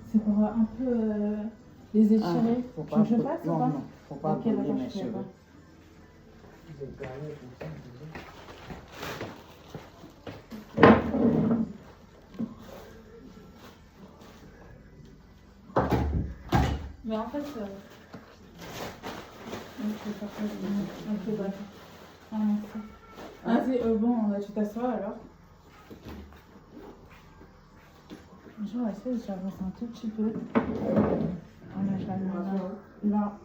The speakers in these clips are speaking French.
C'est pour un peu les étirer. Faut Tu pas veux que je fasse ou non, pas? non, faut pas Ok, brûler d'accord, mes je fais cheveux. pas. Mais en fait, ok, parfait. Ok, d'accord. Ah, merci. Vas-y, bon, tu t'assois alors. Je vais essayer de j'avance un tout petit peu. Voilà, je la mets là.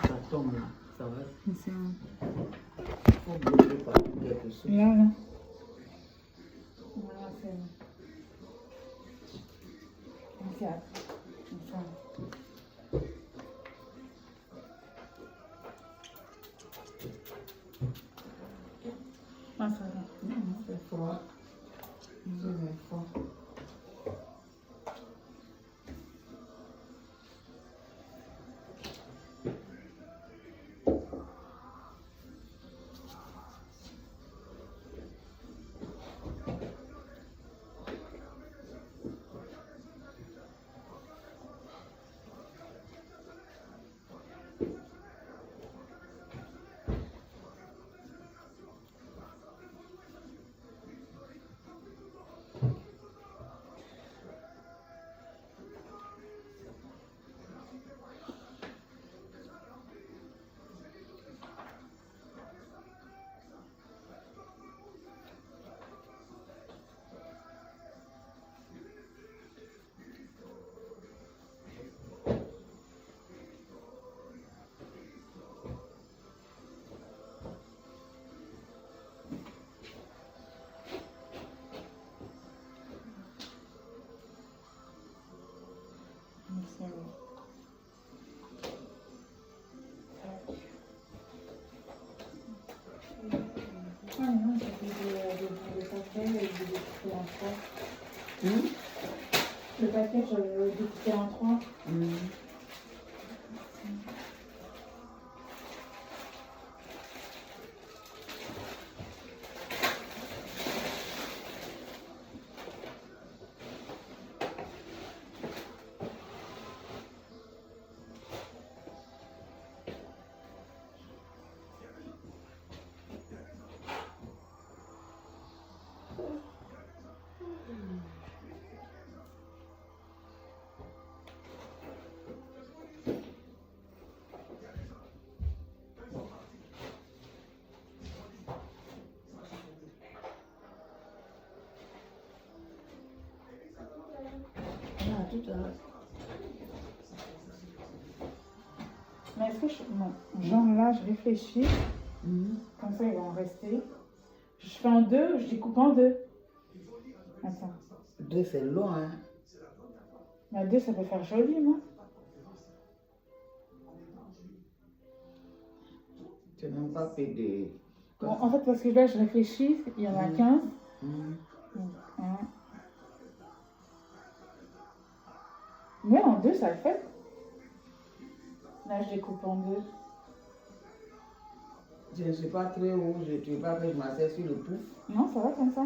Ça tombe là, ça va. Ici, hein. Faut brûler par quelque chose. Là, là. Voilà, c'est bon. Ici, après. Comme ça. Ah, ça va. C'est fort. C'est fort. C'est bon. Ah non, ça fait des paquets et des découpés en trois. Le paquet, je l'ai découpé en trois. Ah, tout à l'heure. Mais est-ce que non. Genre là, je réfléchis. Comme ça, il va en rester. Je fais en deux, je découpe en deux. Attends. Deux, c'est long, hein. Mais deux, ça peut faire joli, non? Tu n'as même pas fait de... Bon, en fait, parce que là, je réfléchis, il y en a 15. Donc, un. Mais en deux, ça le fait. Là, je découpe en deux. Je ne suis pas très haut, je ne veux pas que je m'assieds sur le pouf. Non, ça va comme ça.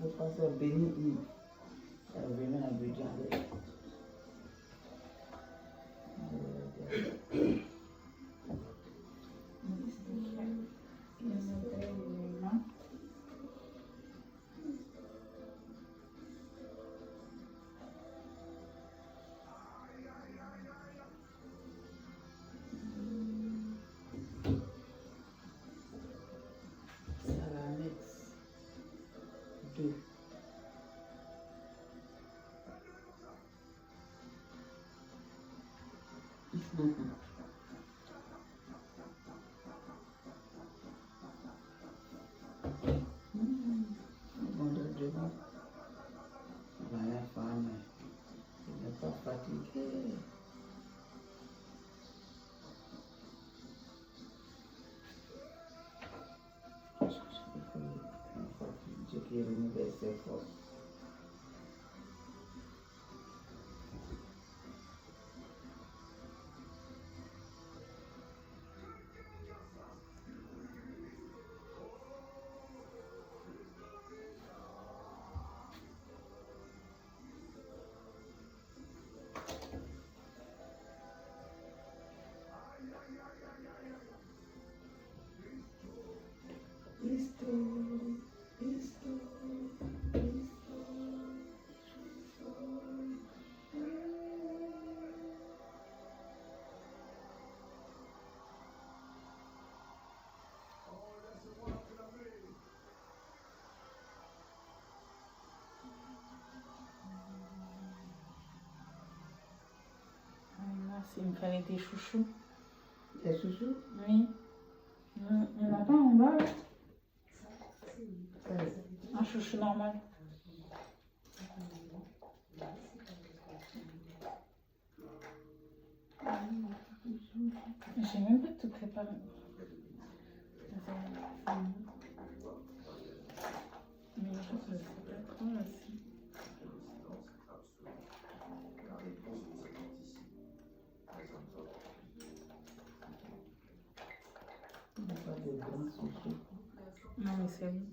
Le pasteur béni Yves est revenu à Abidjan avec Mon Dieu, la femme, elle n'est pas fatiguée. Dieu qui renouvelle ses forces. Il me fallait des chouchous. Des chouchous? Oui. Il n'y en a pas en bas là? Un chouchou normal. J'ai même pas tout préparé. Mais je pense que c'est pas trop là. Pas de grands chouchous. Non mais c'est bon.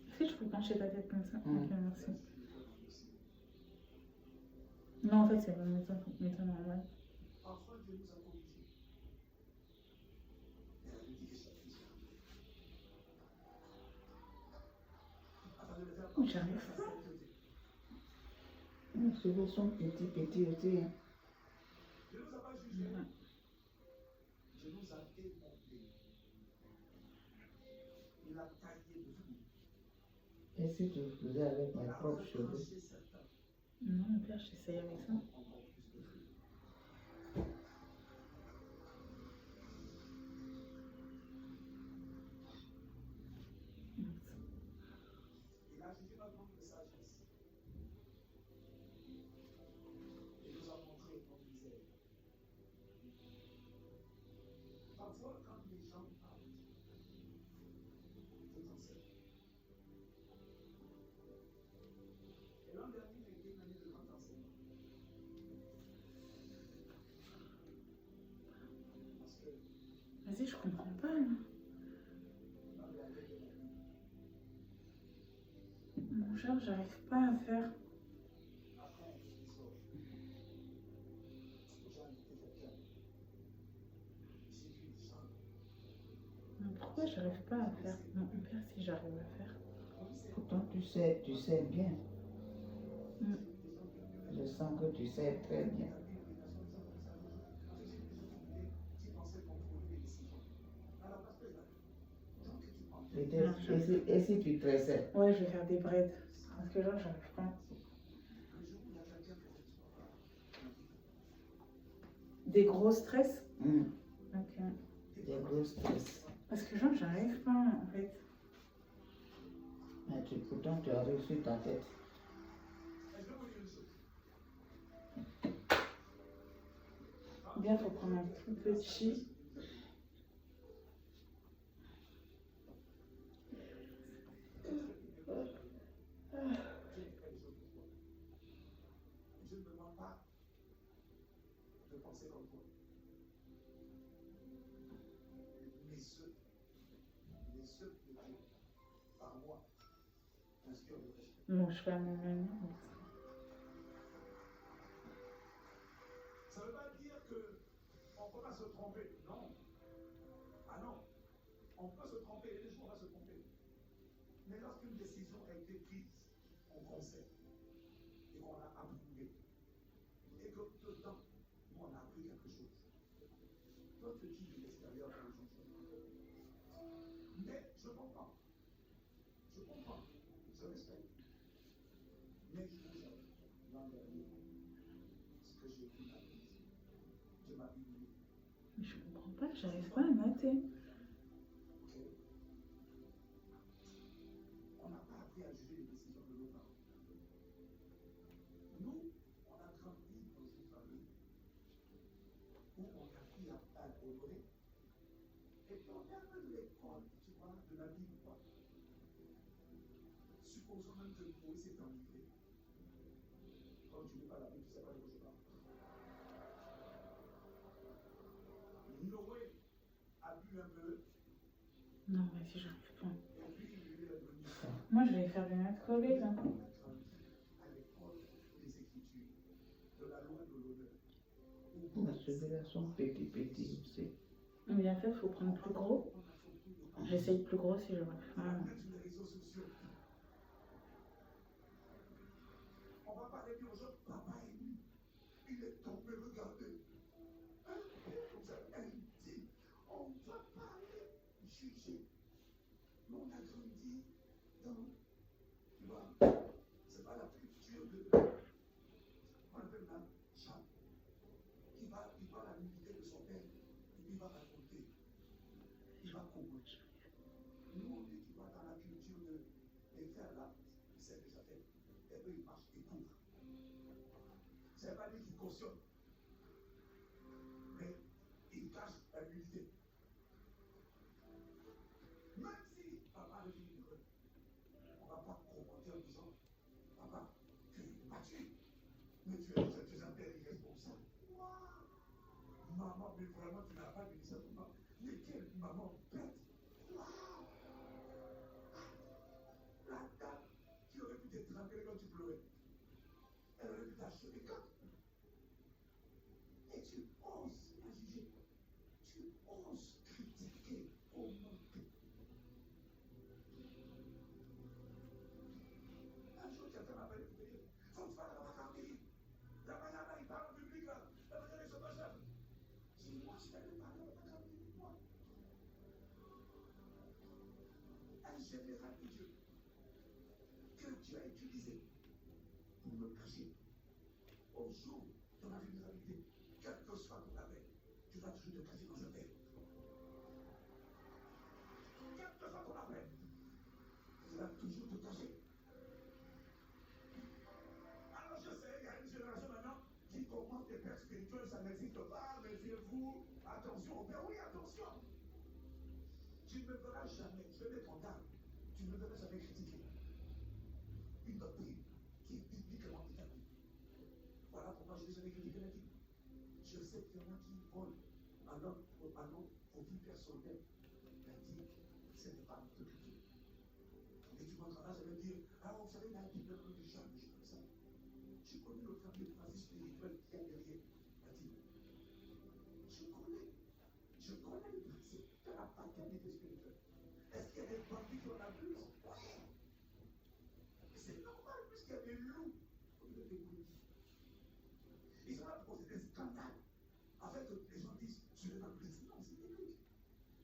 Est-ce que je peux pencher ta tête comme ça? Ok, merci. Non, en fait, c'est pas méthode normale. Oh, j'arrive pas. Les cheveux sont petits aussi. Hein. Et si tu faisais avec mes propres cheveux? Non, mon père, j'essaye avec ça. Vas-y, je comprends pas là. Mon genre, j'arrive pas à faire. Pourquoi j'arrive pas à faire? Mon père, si j'arrive à faire. Pourtant, tu sais bien. Je sens que tu sais très bien. Et si tu tressais? Ouais, je vais faire des braids. Parce que genre, j'arrive pas. Des gros stress? Ok. Des gros stress. Parce que genre, j'arrive pas en fait. Mais pourtant, tu arrives sur ta tête. Bien, faut prendre un tout petit. Bon, je fais à mon menu. Ça ne veut pas dire qu'on ne peut pas se tromper. Non. Ah non. On peut se tromper, et les gens vont se tromper. Mais lorsqu'une décision a été prise en conseil et qu'on a approuvé, et que dedans, nous on a appris quelque chose, toi tu dis de l'extérieur dans les gens. Mais je comprends. Je comprends. Je respecte. Mais je vous aime. L'an dernier, ce que j'ai pris ma vie, je m'habille. Mais je comprends pas, j'arrive pas à mater. On n'a pas appris à juger les décisions de nos parents. Nous, on a grandi dans une famille où on a appris à honorer. Et puis on est un peu de l'école, tu vois, de la Bible, quoi. Supposons même que Moïse s'est enivré. Quand tu ne lis pas la Bible, tu ne sais pas de quoi je parle. Noé a bu un peu. Non, vas-y, j'arrive pas. Et puis il est devenu. Moi, je vais faire des notes collées, là. On a grandi à l'école des Écritures, de la loi de l'honneur. Ces garçons petit aussi. Mais en fait, il faut prendre plus gros. J'essaye plus gros si je vois. Voilà. On va parler aux gens, papa est nu, il est tombé, regardez. Elle dit, on va parler, juger. Mais on a grandi dans, tu vois, c'est pas la culture de, on appelle la chambre, qui va la nudité de son père, et puis il va raconter, il va comprendre. Nous, on est, tu vois, dans la culture de, les faire là, c'est déjà fait. Et eux, ils marchent, ils couvrent. C'est pas lui qui cautionne. Mais il cache la nudité. Même si papa est venu, on ne va pas commenter en disant, papa, tu es battu, mais tu es un père irresponsable. Waouh! Maman, mais vraiment, tu n'as pas dit ça pour moi. Mais quelle maman bête! Waouh! La dame qui aurait pu t'étrangler quand tu pleurais, elle aurait pu t'acheter les côtes. Et tu oses la juger. Tu oses critiquer comment un jour, quelqu'un m'a appelé pour me dire, faut que tu parles à ma famille. La manière il parle en public là, la manière ils sont pas chefs. J'ai dit, moi, je t'avais parlé à ma famille, moi. Un général de Dieu, que Dieu a utilisé pour me cacher. Au jour de ma vulnérabilité, quel que soit ton appel, tu vas toujours te cacher dans un père. Quel que soit ton appel, tu vas toujours te cacher. Alors je sais, il y a une génération maintenant qui commence des pères spirituels, ça n'existe pas, méfiez-vous, attention au père, oui, attention. Tu ne me verras jamais, je vais mettre en garde, tu ne me verras jamais critiquer une doctrine qui est bibliquement établie. Voilà pourquoi je n'ai jamais critiqué la Bible. Je sais qu'il y en a qui volent à notre profil personnel. La Bible, ce n'est pas notre culture. Et tu m'entendras jamais dire, ah, vous savez, la Bible, jamais je fais ça. Je connais le travail de pratique spirituelle qui est derrière la Bible. Je connais le principe de la paternité spirituelle. Est-ce qu'il y a des bandits qui en abusent? Oui. C'est normal, puisqu'il y a des loups au milieu des brebis. Ils sont là pour causer des scandales. Afin que les gens disent, tu es dans le Christ. Non, c'est biblique.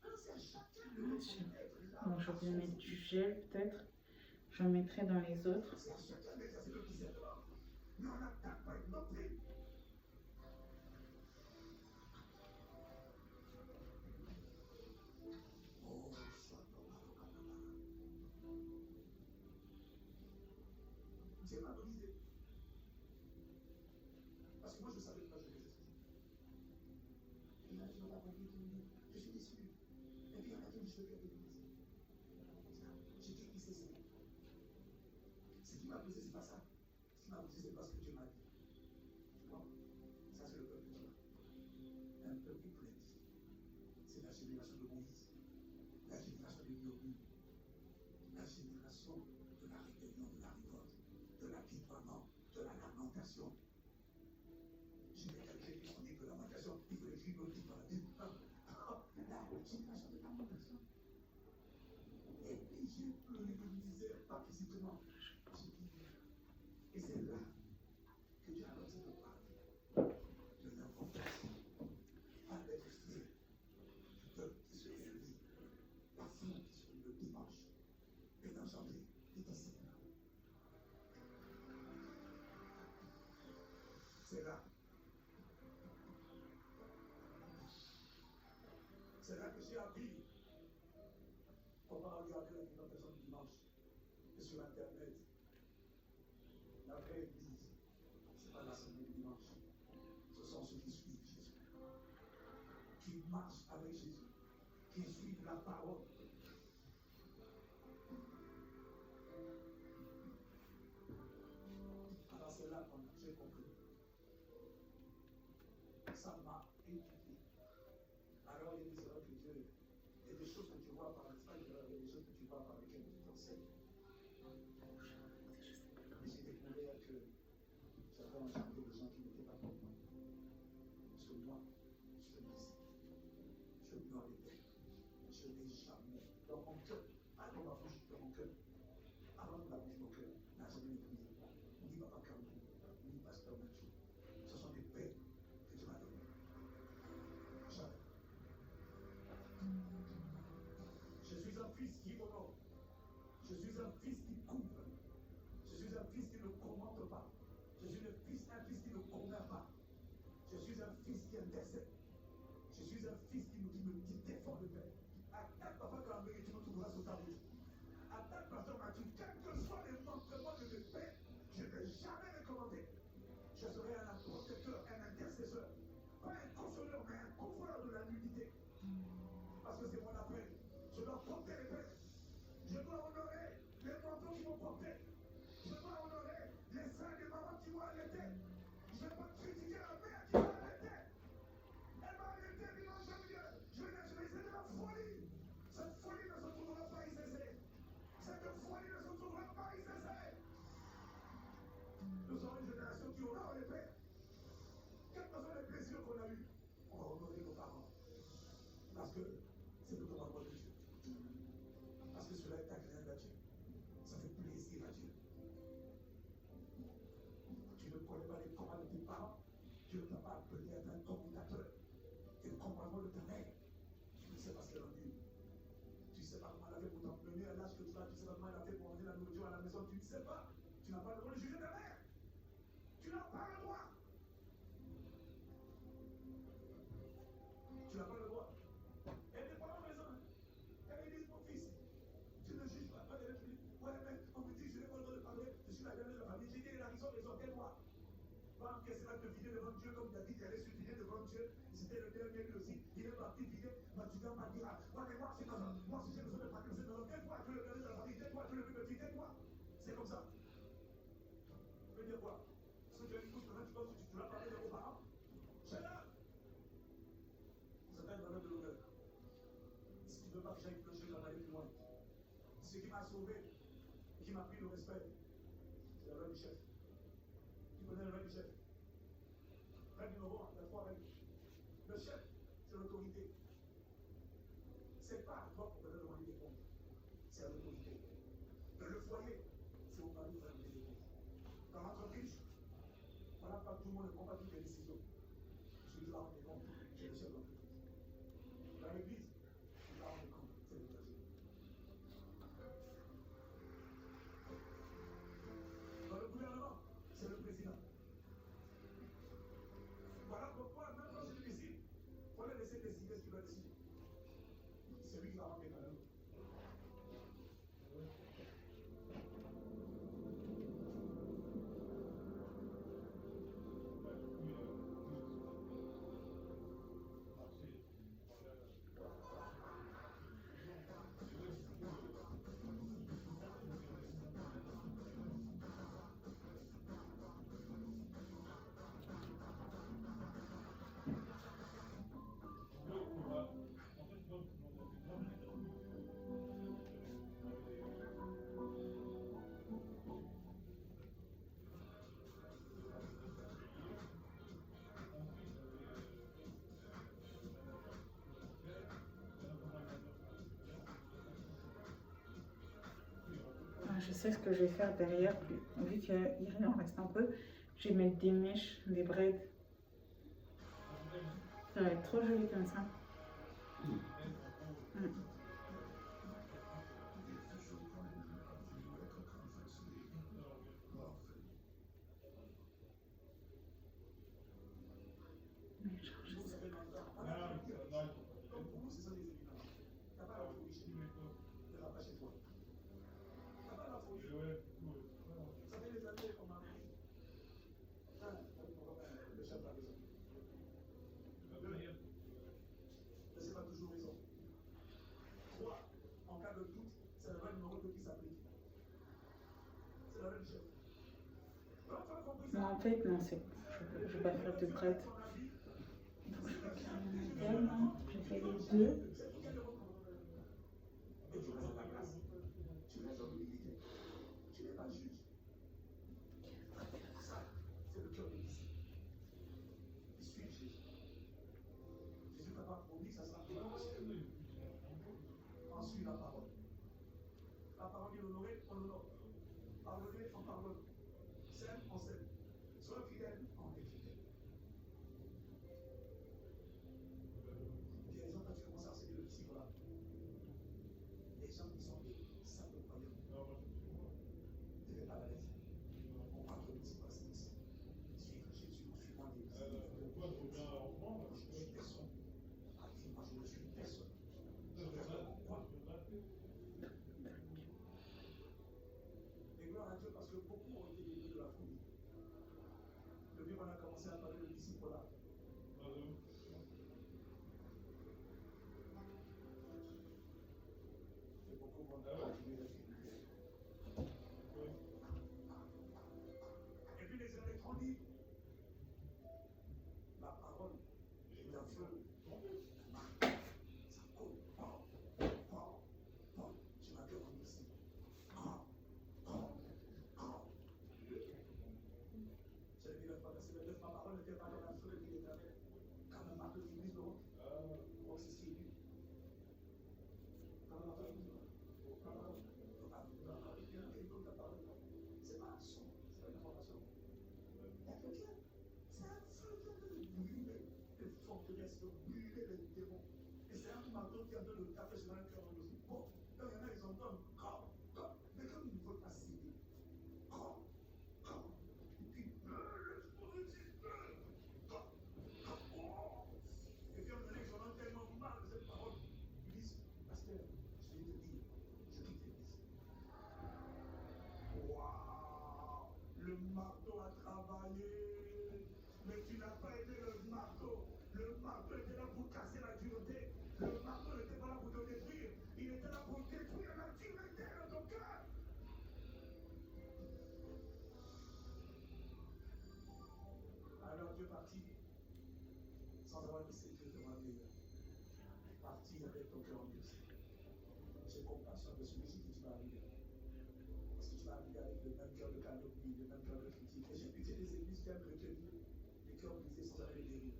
Non, c'est à chacun de reconnaître. Bon, je vais mettre du gel peut-être. Je mettrai dans les autres. C'est à chacun d'exercer le discernement. Mais on n'attaque pas une doctrine. Oh, Dieu m'a donné l'idée. Parce que moi, je savais pas, je faisais ça. Et il a dit, on va venir, je suis déçu. Et puis, il y en a qui dit, je vais faire des choses. J'ai dit, c'est ça. Ce qui m'a posé, c'est pas ça. Ce qui m'a posé, c'est parce que Dieu m'a dit. Non, ça, c'est le peuple de Dieu. génération de Moïse, la génération de murmures, la génération de la rébellion, de la révolte, de l'apitoiement, de la lamentation. J'ai des quelqu'un qui ont dit que la lamentation, il faut écrire notre livre dans la Bible. La génération de lamentation. Et puis j'ai pleuré de misère, pas physiquement. J'ai dit, et c'est là que Dieu a lancé de parler de l'importance avec le ciel du peuple qui se réunit, la foule qui se réunit le dimanche, et d'engendrer des disciples. C'est là. C'est là que j'ai appris comment regarder la présentation du dimanche et sur Internet. La vraie église, ce n'est pas l'assemblée du dimanche. Ce sont ceux qui suivent Jésus, qui marchent avec Jésus, qui suivent la parole. Alors c'est là que j'ai compris. Ça m'a éduqué. Alors il y a des erreurs que Dieu, il y a des choses que tu vois par l'espace, il y a des choses que tu vois par lesquelles tu t'enseignes. Et j'ai découvert que j'avais enchanté des gens qui n'étaient pas comme moi. Parce que moi, je le disais, je me répète, je n'ai jamais, dans mon cœur, pas dans ma bouche, dans mon cœur, avant de la bouche, mon cœur n'a jamais épousé ni Papa Carlo, ni Pasteur Mathieu. Ce sont des pères que Dieu m'a donnés. Jamais. Je suis un fils qui honore. Je suis un fils qui couvre. Je suis un fils qui ne commente pas. Je suis un fils qui ne convainc pas. Je suis un fils qui intercède. Je suis un fils qui défend le Père. Attaque Papa Carlo et tu me trouveras sur ta route. Attaque Pasteur Mathieu, quels que soient les manquements de mes pères, je ne vais jamais les commenter. Je serai un protecteur, un intercesseur. Pas un consoleur, mais un couvreur de la nudité. Parce que c'est mon appel. Je dois porter les pères. Je dois honorer les manteaux qui m'ont porté. Je dois honorer les seins des mamans qui m'ont allaité. Je ne vais pas critiquer la mère qui m'a allaité. Elle m'a allaité dimanche dernier. Je vais essayer de la folie. Cette folie ne se trouvera pas ici. Cette folie ne se trouvera pas ici. Nous sommes une génération qui honore les pères. Quels que soient les plaisirs qu'on a eus, on va honorer nos parents. Parce que c'est le commandement de Dieu. Parce que cela est agréable à Dieu. Ça fait plaisir à Dieu. Tu ne connais pas les commandes de tes parents. Dieu ne t'a pas appelé à être un commentateur. Et le commandement de ta mère, tu ne sais pas ce qu'elle a dit. Tu ne sais pas comment elle a fait pour t'emmener à l'âge que tu as. Tu ne sais pas comment elle a fait pour emmener la nourriture à la maison. Tu ne sais pas. Tu n'as pas le droit de juger ta mère. Tu n'as pas le droit. Tu n'as pas le droit. Et tes parents raison. Elle dit, mon fils, tu ne juges pas. Ouais, mais on me dit, je n'ai pas le droit de parler. Je suis la dernière de la famille. J'ai dit, la raison, tais-toi. Va encaisser là de vider devant Dieu comme David, il allait se vider devant Dieu. C'était le dernier lui aussi. Il est parti vider. Mathieu m'a dit, ouais, mais moi, c'est comme ça. Moi, si j'ai besoin de partir, c'est dans le tais-toi, tu es le dernier de la famille. Tais-toi, tu es le plus petit, tais-toi. C'est comme ça. Tu veux dire quoi? Parce que tu as une couche maintenant, tu penses que tu vas parler de vos parents? C'est là. Vous avez une valeur de l'honneur. Si tu ne veux pas que j'aille plus, je vais aller plus loin. Ce qui m'a sauvé, qui m'a pris le respect, c'est la loi du chef. Tu connais la loi du chef? Règle numéro 1, il y a 3 règles. Le chef, c'est l'autorité. C'est pas à toi pour venir demander des comptes. C'est à l'autorité. Dans le foyer, c'est au mari de faire des comptes. Dans l'entreprise, voilà pas tout le monde ne prend pas toutes les décisions. Celui qui va rendre des comptes, c'est le chef d'entreprise. Dans l'église, celui qui va rendre des comptes, c'est le clergé. Dans le gouvernement, c'est le président. Voilà pourquoi, même quand je décide, il faut le laisser décider ce qu'il va décider. C'est lui qui va rendre des valeurs. je sais ce que je vais faire derrière, vu qu'il en reste un peu. Je vais mettre des mèches, des braids. Ça va être trop joli comme ça. Mm. Mais genre, je sais pas trop. Donc pour nous, ce sont des évidences. Tu n'as pas la folie chez toi. Tu n'as pas chez toi. Tu n'as pas la folie. Ça fait des années qu'on m'a dit. Le chef a raison. Mais c'est pas toujours raison. 3. En cas de doute, c'est le même numéro qui s'applique. C'est la même chose. Donc tu as compris ça. Non, en fait, non, je vais pas faire de braids. Donc, je vais faire un modèle, hein. J'ai fait les deux. Et tu restes à ta place. Tu restes dans l'humilité. Tu n'es pas juge. Ça, c'est le cœur de disciple. Il suit Jésus. Jésus t'a pas promis, ça sera pour ensuite la parole. La parole dit l'honorer, on l'honore. Pardonner, on pardonne. Sème, on sème. Sois fidèle, on est fidèle. Il y a des gens, quand tu commences à enseigner le disciple là, les gens qui sont des simples croyants, ne viennent pas à l'aise. On parle de disciple à suivre Jésus, suivant des disciples. Je ne suis personne. Moi, je ne suis personne. Je vais faire mon quoi. Et gloire à Dieu parce que beaucoup ont été délivrés de la folie. Depuis qu'on a commencé à parler de disciples là, et beaucoup vont continuer d'être délivrés. Et puis les électrons disent, la parole est un feu. Ça coule. Tu m'as fait en ici. C'est le 9 verset 29, ma parole n'était pas dans la feu de l'Éternel. Quand même marteau de l'église de Rome. Oh, c'est ce qui est dit. C'est pas un son, c'est pas une information. Il y a quelqu'un, c'est un feu qui est en train de brûler les forteresses, de brûler les démons. Et c'est un marteau qui est en train de taper sur un cœur aussi. Bon, donc il y en a, ils entendent, mais comme ils ne veulent pas céder, et puis, l'esprit dit, et puis, on donné, ils en ont tellement marre de cette parole. Ils disent, pasteur, je vais te dire, je quitte l'église. Waouh! Le marteau a travaillé, mais tu n'as pas aimé le marteau. Le marteau était là pour casser la dureté. Le marteau n'était pas là pour te détruire. Il était là pour détruire la dureté de ton cœur. Alors Dieu partit sans avoir de secret de ma vie. Parti avec ton cœur en Dieu. J'ai compassion de celui-ci qui tu vas arriver. Parce que tu vas arriver avec le même cœur de calomnie, le même cœur de critique. Et j'ai pitié des églises qui aiment retenir les cœurs brisés sans aller les guérir.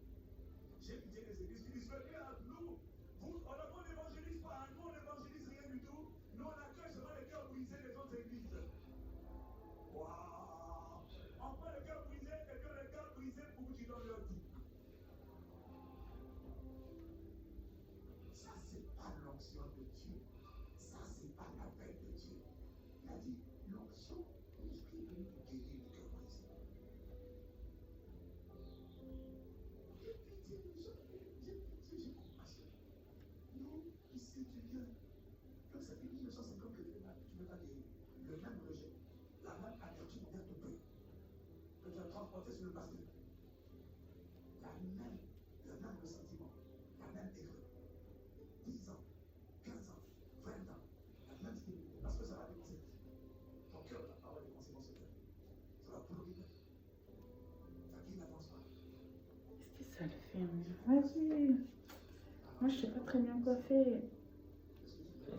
J'ai pitié des églises qui disent, venez à nous. On n'évangélise pas, nous on n'évangélise rien du tout. Nous on accueille seulement les cœurs brisés des autres églises. Waouh! On prend les cœurs brisés et puis les cœurs brisés pour que tu donnes leur tout. Ça, c'est pas l'onction de Dieu. Ça, c'est pas l'appel de Dieu. Il a dit, l'onction, l'esprit est venu pour guérir les cœurs brisés. J'ai pitié des gens, j'ai compassion. Nous, ici, tu viens. Donc, c'est depuis 1950 que tu ne veux pas guérir. Le même rejet, la même amertume envers ton peuple que tu as transporté sur le pasteur. Le même ressentiment, la même erreur. 10 ans, 15 ans, 20 ans, la même stérilité. Parce que ça va dépenser. Ton cœur, la parole est dépenser dans ce cœur. Ça va bloquer ta vie. Ta vie n'avance pas. Est-ce que ça le fait mieux? Vas-y. Moi, je sais pas très bien quoi faire.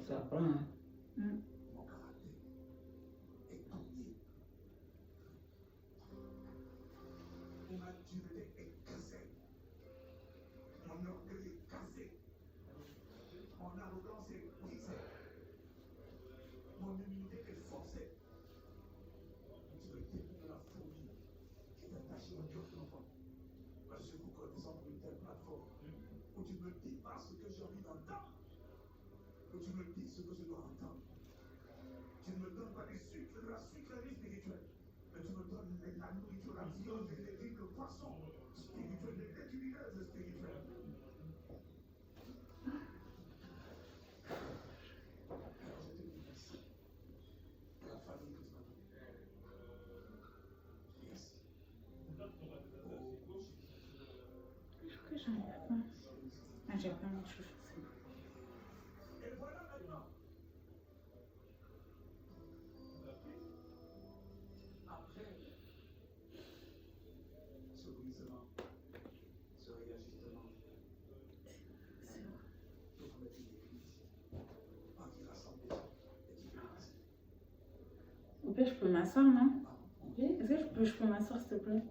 Ça prend, hein. Mon caractère est tourné. Ma dureté est cassée. Mon orgueil est cassé. Mon arrogance est brisée. Mon humilité est forcée. ce que je dois entendre. Tu ne me donnes pas des sucres, de la sucrerie spirituelle, mais tu me donnes la nourriture, la viande et les riz, le poisson spirituel, les légumineuses spirituelles. Alors je te dis merci pour la famille que tu m'as donnée. Merci. Je crois que j'arrive pas. Ah, j'ai pas mis de chaussures. Et voilà maintenant. Après ce brisement, ce réajustement, nous allons mettre une église qui rassemble les gens et qui fait ainsi. Au pire, je peux m'asseoir, non? Ok. Est-ce que je peux m'asseoir, s'il te plaît?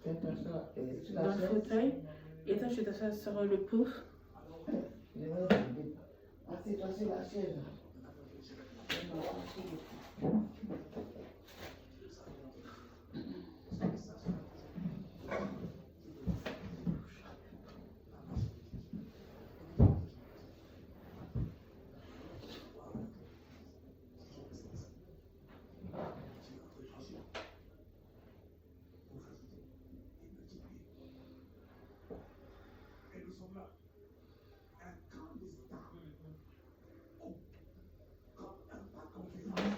Fais ton ça. Tu Dans la le chaise. fauteuil. Et toi, tu t'assois sur le pouf. Je vais regarder. Assieds-toi sur la chaise. Je vais m'asseoir sur le pouce. Et nous sommes là. Un camp des États. Oh, comme un pas conférence.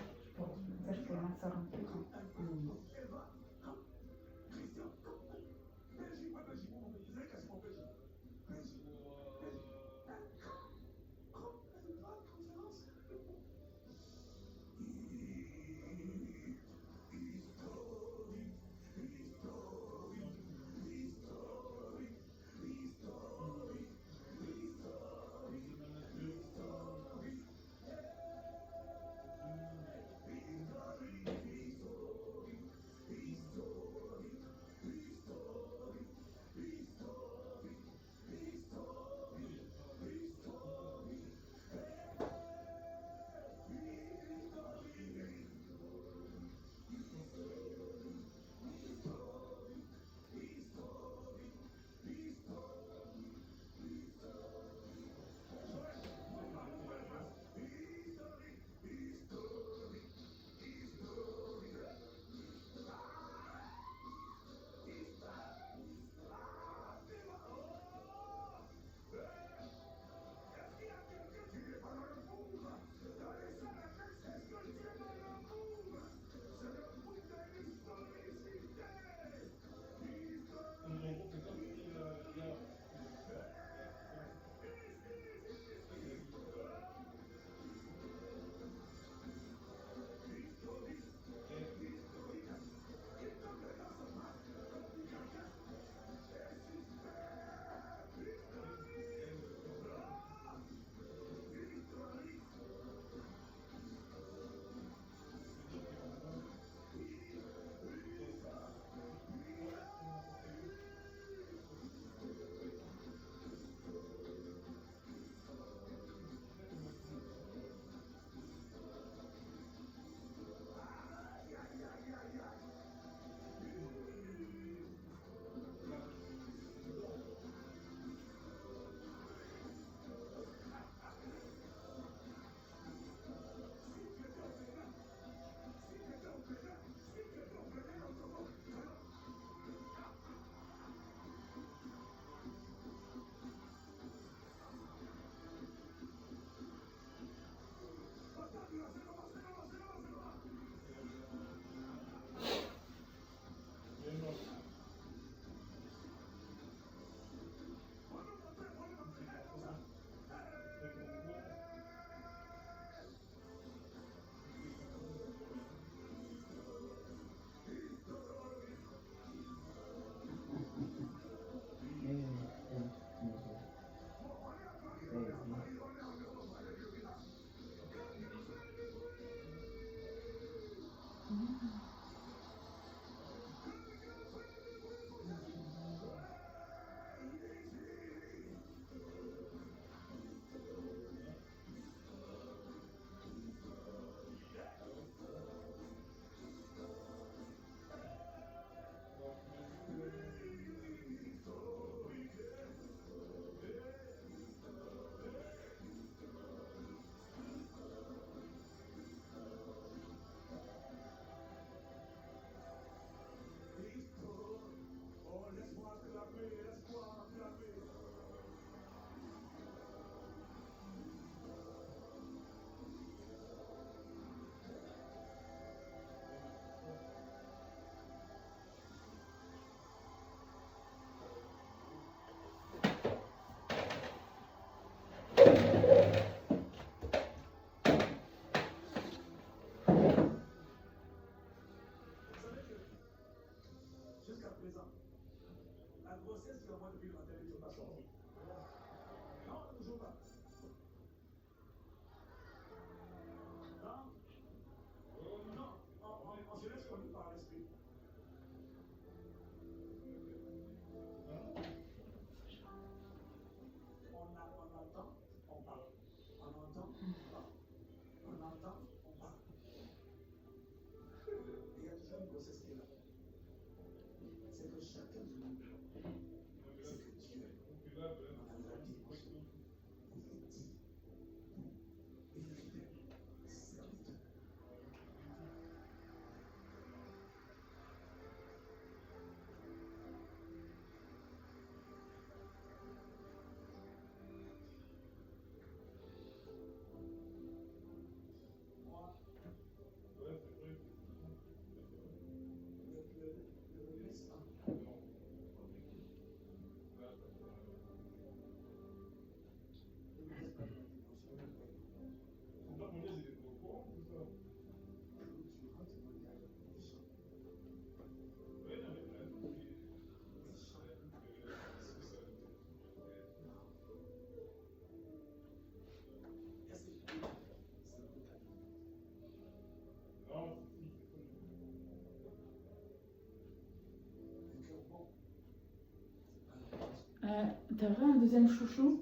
T'as un deuxième chouchou?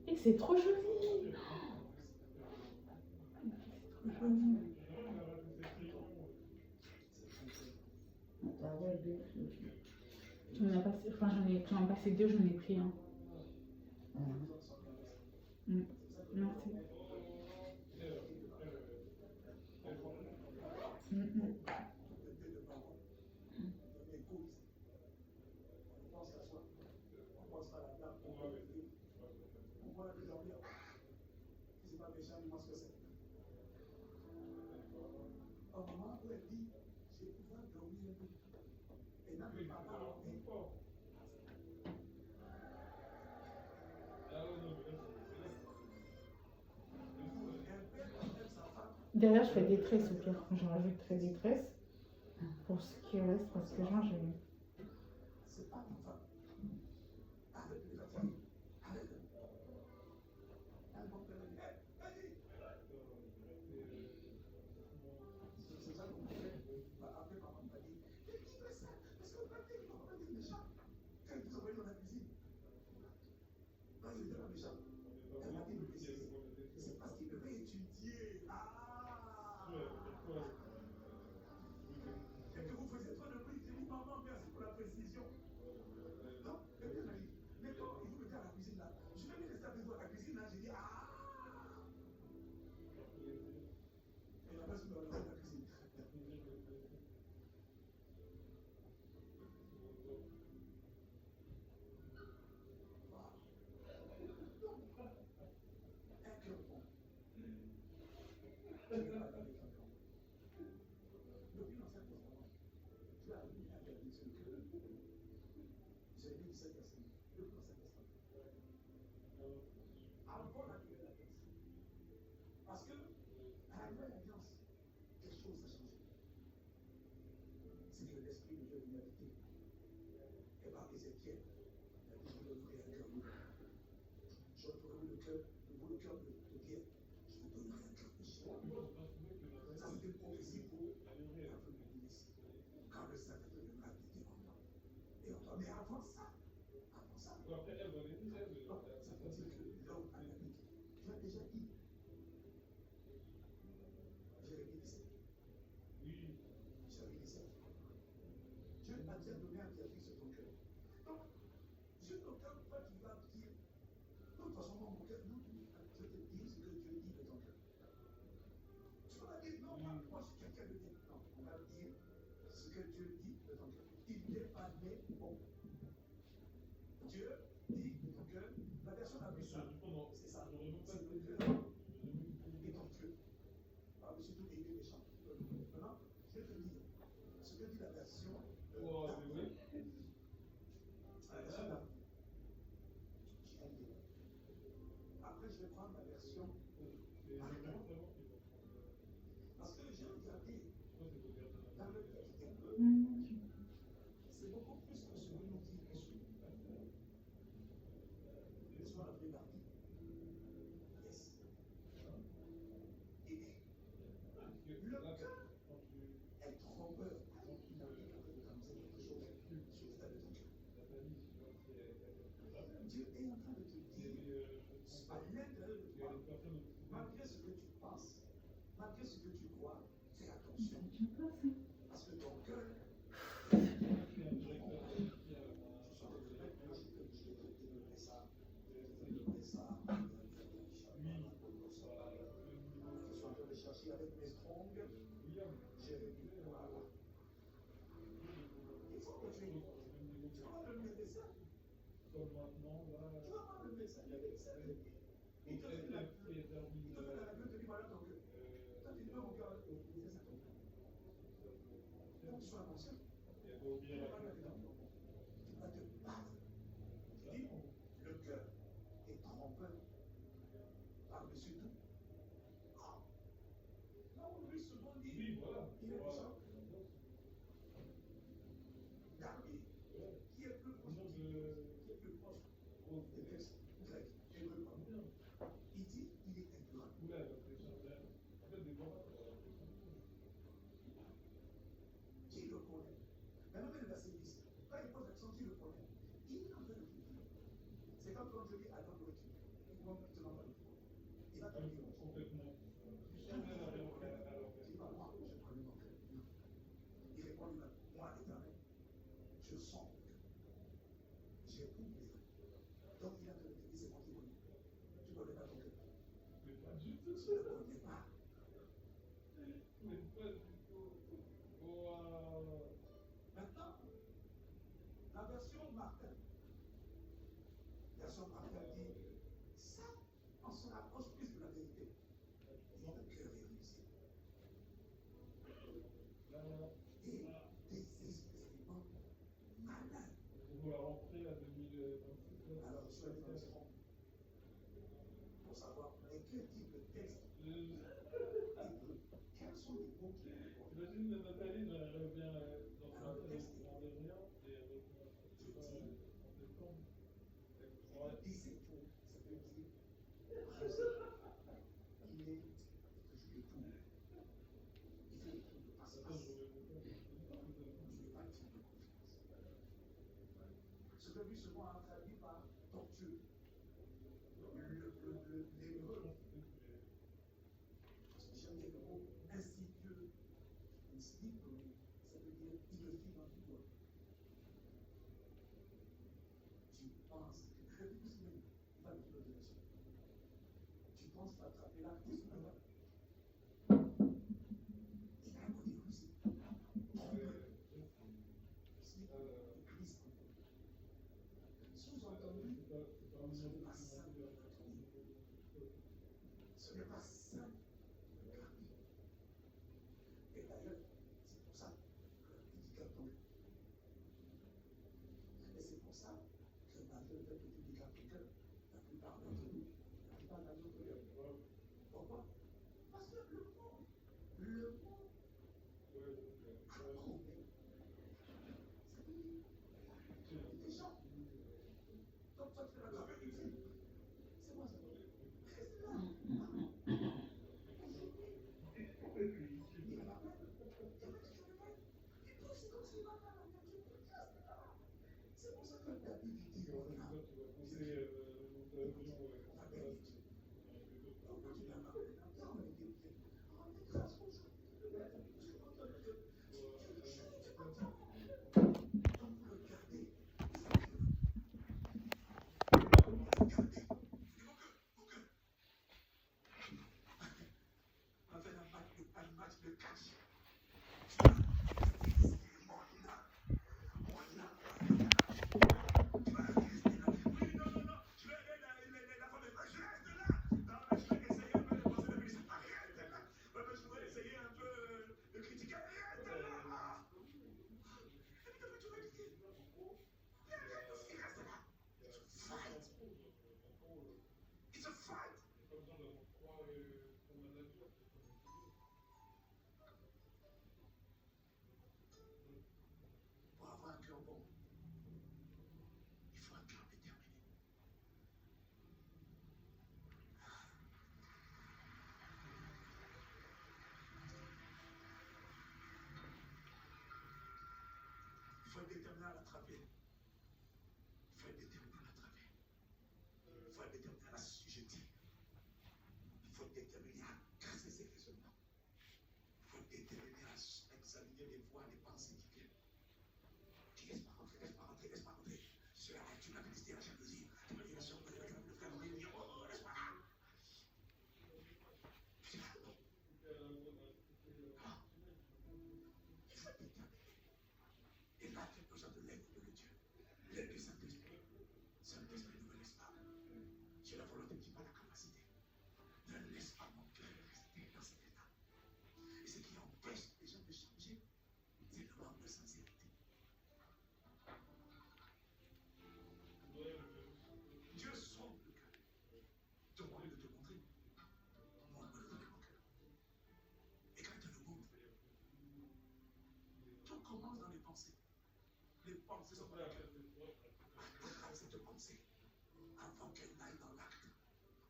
Et c'est trop joli! C'est trop joli. J'en ai passé, enfin j'en ai passé deux, j'en ai pris un. Merci. Derrière, je fais des tresses au pire. Je rajouterai des tresses pour ce qui reste parce que genre j'ai. complètement. C'est pas moi, je connais mon cœur. Il répond lui-même, moi l'Éternel, je sens mon cœur. J'éprouve les hommes. Donc il a donné des c'est moi qui connais. Tu connais pas ton cœur. Mais pas du tout. Tu ne connais pas. Mais pas du tout. Waouh. Maintenant, la version Martin. Version Martin dit, ça, on se rapproche plus de la vérité. Mon cœur est rusé. Et désespérément malin. On va rentrer à 2026. Alors, soyez attention pour savoir de quel type de texte et quels sont les mots qui vont. Imagine Nathalie, elle revient dans Alors, le texte l'an dernier et elle revient en septembre. Ouais. Disait tout, ça veut dire rusé. Il est toujours tout. Il fait des trucs de passe-passe. Tu n'es pas digne de confiance. Ce que lui seulement a traduit par tortueux. L'hébreu, j'aime bien le mot insidieux, slippery, ça veut dire il le file dans tout doigt. Tu penses que très doucement, il va dans l'autre direction. Tu penses t'attraper là, doucement. Il a un côté rusé. Sous-entendu, ce n'est pas simple de tenir. Ce n'est pas simple de garder. Et d'ailleurs, c'est pour ça que l'handicap tombe. Et c'est pour ça que malgré le fait que tu handicapes quelqu'un, la plupart d'entre nous, la plupart d'entre nous, pourquoi? Parce que le monde a prouvé. Ça veut dire, des gens. Donc toi tu fais la travail utile. C'est moi ça. Reste là. Il va pas. C'est pour ça que David dit on a. It's a fight. Pour avoir un cœur bon, il faut un cœur déterminé. Il faut être déterminé à l'attraper. Il faut être déterminé à l'attraper. Il faut être déterminé à l'assujettir. Il faut être déterminé à casser ses raisonnements. Il faut être déterminé à examiner les voies, les pensées qui viennent. Qui laisse pas rentrer, laisse pas rentrer, laisse pas rentrer. Tu m'as félicité à la jalousie. Tu m'as dit la soeur, le frère, on dit, oh, laisse pas là. Il faut être déterminé. Et là, tu as besoin de l'aide de Dieu. L'aide du Saint-Esprit. Saint-Esprit, ne me laisse pas. J'ai la volonté, mais je n'ai pas la capacité. Ne laisse pas mon cœur rester dans cet état. Et ce qui empêche les gens de changer, c'est le manque de sincérité. Dieu sonde le cœur. Demande de te montrer. Montre-moi le mon cœur. Et quand il te le montre, tout commence dans les pensées. Les pensées sont dans le cœur. Attrape cette pensée avant qu'elle n'aille dans l'acte.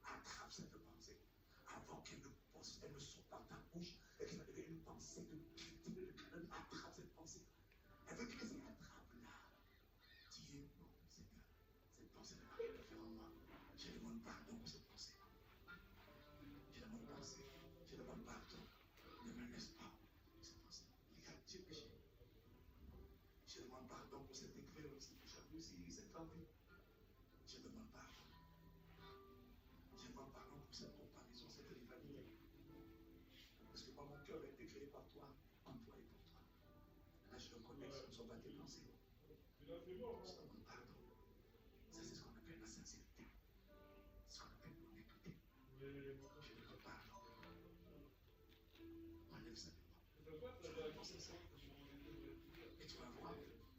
Attrape cette pensée avant qu'elle ne saute dans ta bouche et qu'elle devienne une pensée de critique, de calomnie. Attrape cette pensée. Elle veut que les attrape-la. Dis, non, Seigneur, cette pensée n'a rien à faire en moi. Je demande pardon pour cette pensée. Je pardon pour cette éclair, cette jalousie, cette envie. Je demande pardon. Je demande pardon pour cette comparaison, cette rivalité. Parce que moi, mon cœur a été créé par toi, en toi et pour toi. Là, je reconnais que ce ne sont pas tes pensées. Je demande pardon. Ça, c'est ce qu'on appelle la sincérité. C'est ce qu'on appelle l'honnêteté. Je demande pardon. Enlève ça de moi. Je veux vraiment sincère. Et tu vas voir,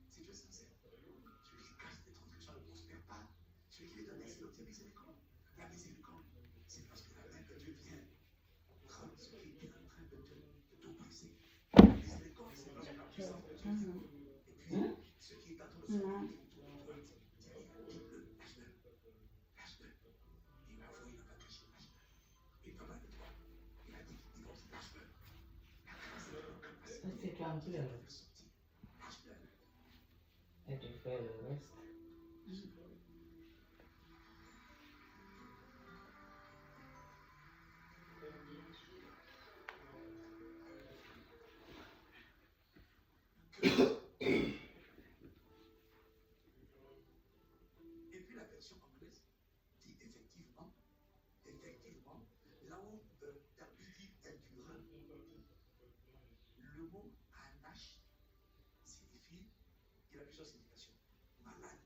si tu es sincère, celui qui cache tes transgressions ne prospère pas. Celui qui les donne, c'est l'obtient miséricorde. La miséricorde, c'est parce que la main de Dieu vient rendre ce qui était en train de t'oppresser. La miséricorde, c'est parce que la puissance de Dieu vient. Et puis, ce qui est en train de se faire autour de toi, dis-le, lâche-le. Lâche-le. Il va voir, il n'a pas caché, lâche-le. Il va pas de toi. Il a dit, il va lâche-le. C'est tranquille. Lâche-le. Et tu fais le reste. Et puis la version anglaise dit effectivement, là où David dit incurable, le mot anash signifie, il a plusieurs significations. Malade,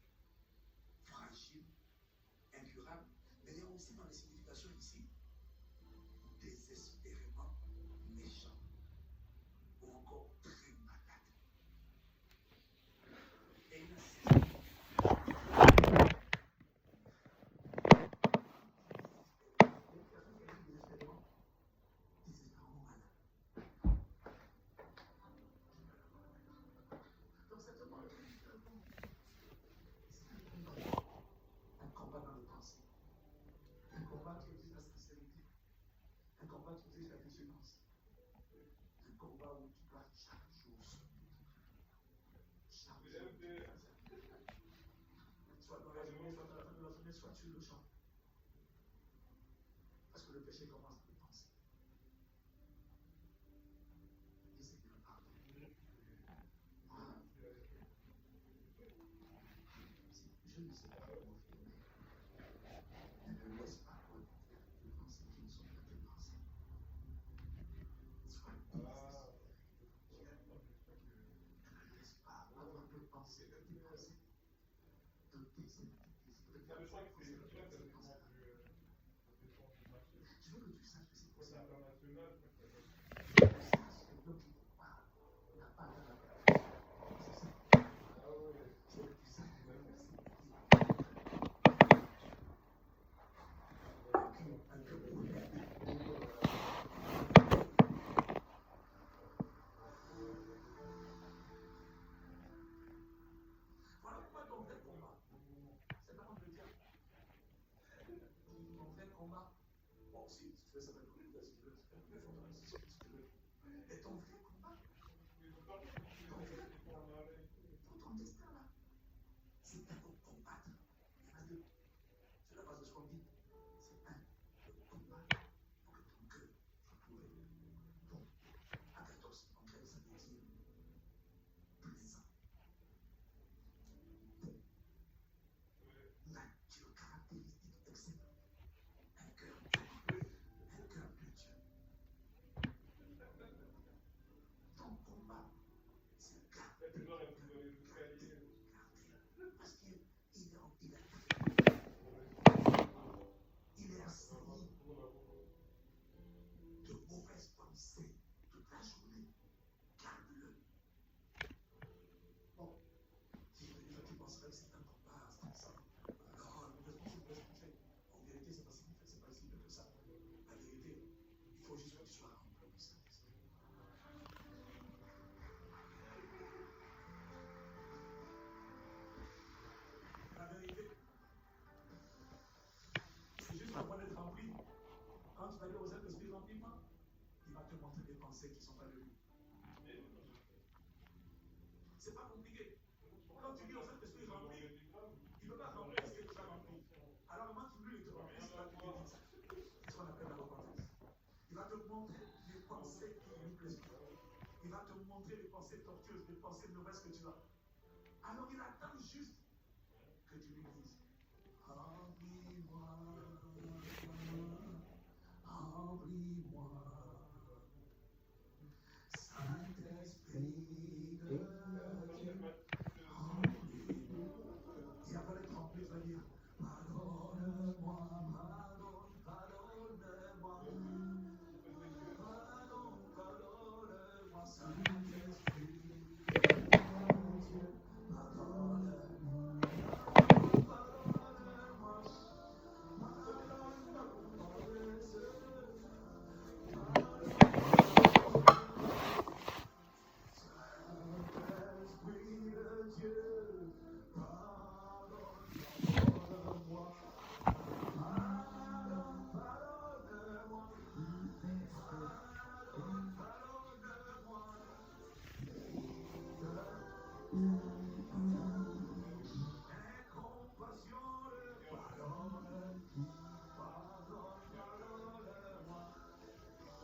fragile, incurable, mais il y a aussi dans les significations ici, désespérément méchant, ou encore très malade. Et il a désespérément malade. Donc c'est un combat dans les pensées, un combat qui exige la sincérité, un combat qui exige la vigilance, un combat où tu dois chaque jour soit dans la journée, soit à la fin de la journée, soit sur le champ. Parce que le péché commence dans les pensées. Dis Seigneur, pardon. Moi, je ne sais pas comment faire, mais ne me laisse pas connaître de pensées qui ne sont pas tes pensées. Sois désespéré devant Dieu. Ne me laisse pas avoir de pensées que tes pensées. De tes iniquités. De faire des pensées que tes pensées. Je veux que tu saches que c'est possible. Que tu saches que l'homme qui te parle n'a pas de la c'est ça. C'est que tu saches que l'homme c'est un cœur honnête. Voilà pourquoi ton vrai combat, c'est pas contre le diable. Ton vrai combat, bon, si tu fais ça avec lui, si tu veux, mais ton vrai combat, pour ton destin là, c'est pas pour combattre. Il y en a deux. C'est la base de ce qu'on dit. C'est un, le combat pour que ton cœur soit trouvé bon. Agathos, en grec, ça veut dire plaisant. Bon. Nature, caractéristique, excellente. Un cœur de Dieu. Ton combat, c'est garder. Parce qu'il est assailli de mauvaises pensées toute la journée. Garde-le. Bon, si je te dis ça, tu penserais que c'est un combat stressant. Alors, en vérité, c'est pas si simple que ça. La vérité, il faut juste que tu sois rempli du Saint-Esprit. La vérité, c'est juste avant d'être rempli. Quand tu vas dire au Saint-Esprit, remplis-moi, il va te montrer des pensées qui ne sont pas de lui. C'est pas compliqué. Quand tu dis au Saint-Esprit, remplis, il ne peut pas remplir ce qui est déjà rempli. Alors, comment tu veux te remplir, il va te dire ça. C'est ce qu'on appelle la repentance. Il va te montrer les pensées qui ne lui plaisent pas. Il va te montrer les pensées tortueuses, les pensées mauvaises que tu as. Alors il attend juste que tu lui dises, remplis-moi, remplis-moi, Saint-Esprit de Dieu, remplis-moi. Et après les remplis, tu vas dire, pardonne-moi, pardonne-moi, pardonne-moi, Saint-Esprit de Dieu,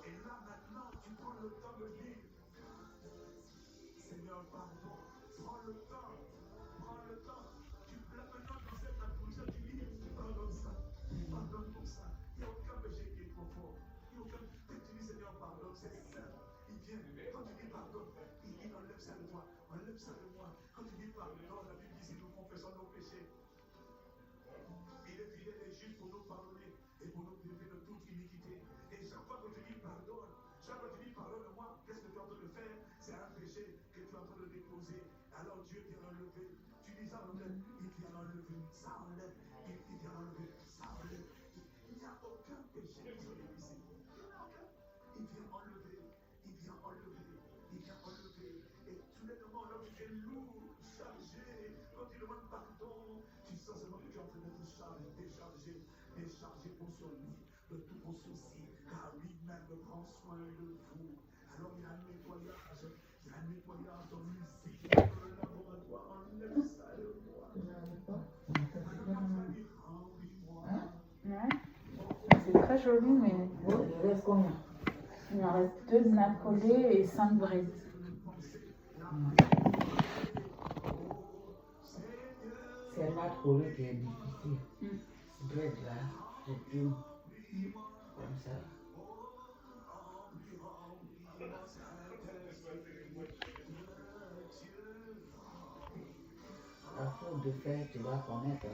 Et là maintenant, tu prends le temps de dire, Seigneur, pardon, prends le temps, prends le temps. Là maintenant, dans cette attribution, tu dis, pardonne ça, pardonne pour ça. Il n'y a aucun péché qui est trop fort. Il n'y a aucun. Quand tu dis, Seigneur, pardonne, c'est ça. Il vient. Quand tu dis pardonne, il enlève ça de toi, enlève ça de moi. Quand tu dis pardonne, la Bible dit, si nous confessons nos péchés, il est fidèle et juste pour nous pardonner et pour nous purifier de toute iniquité. Et chaque fois que tu dis pardonne, chaque fois que tu dis pardonne-moi, qu'est-ce que tu es en train de faire? C'est un péché que tu es en train de déposer. Alors Dieu vient l'enlever. Tu dis ça enlève, il vient l'enlever. Ça enlève, il vient l'enlever. Ça enlève. Il n'y a aucun péché qui soit difficile. Il n'y en a aucun. Il vient enlever, il vient enlever, il vient enlever. Et tous les moments là où tu es lourd, chargé, quand tu demandes pardon, tu sens seulement que tu es en train d'être chargé, déchargé pour sur lui de tous vos soucis, car lui-même prend soin de vous. Alors il y a un nettoyage dans l'usine, dans le laboratoire, enlève ça de moi. Maintenant tu vas dire, remplis-moi. Ouais. C'est très joli, mais Il reste combien? il en reste 2 de nappes collées et 5 braises. C'est la collée qui est difficile. C'est vrai que là, c'est tout comme ça. La faute de faire, tu vas connaître.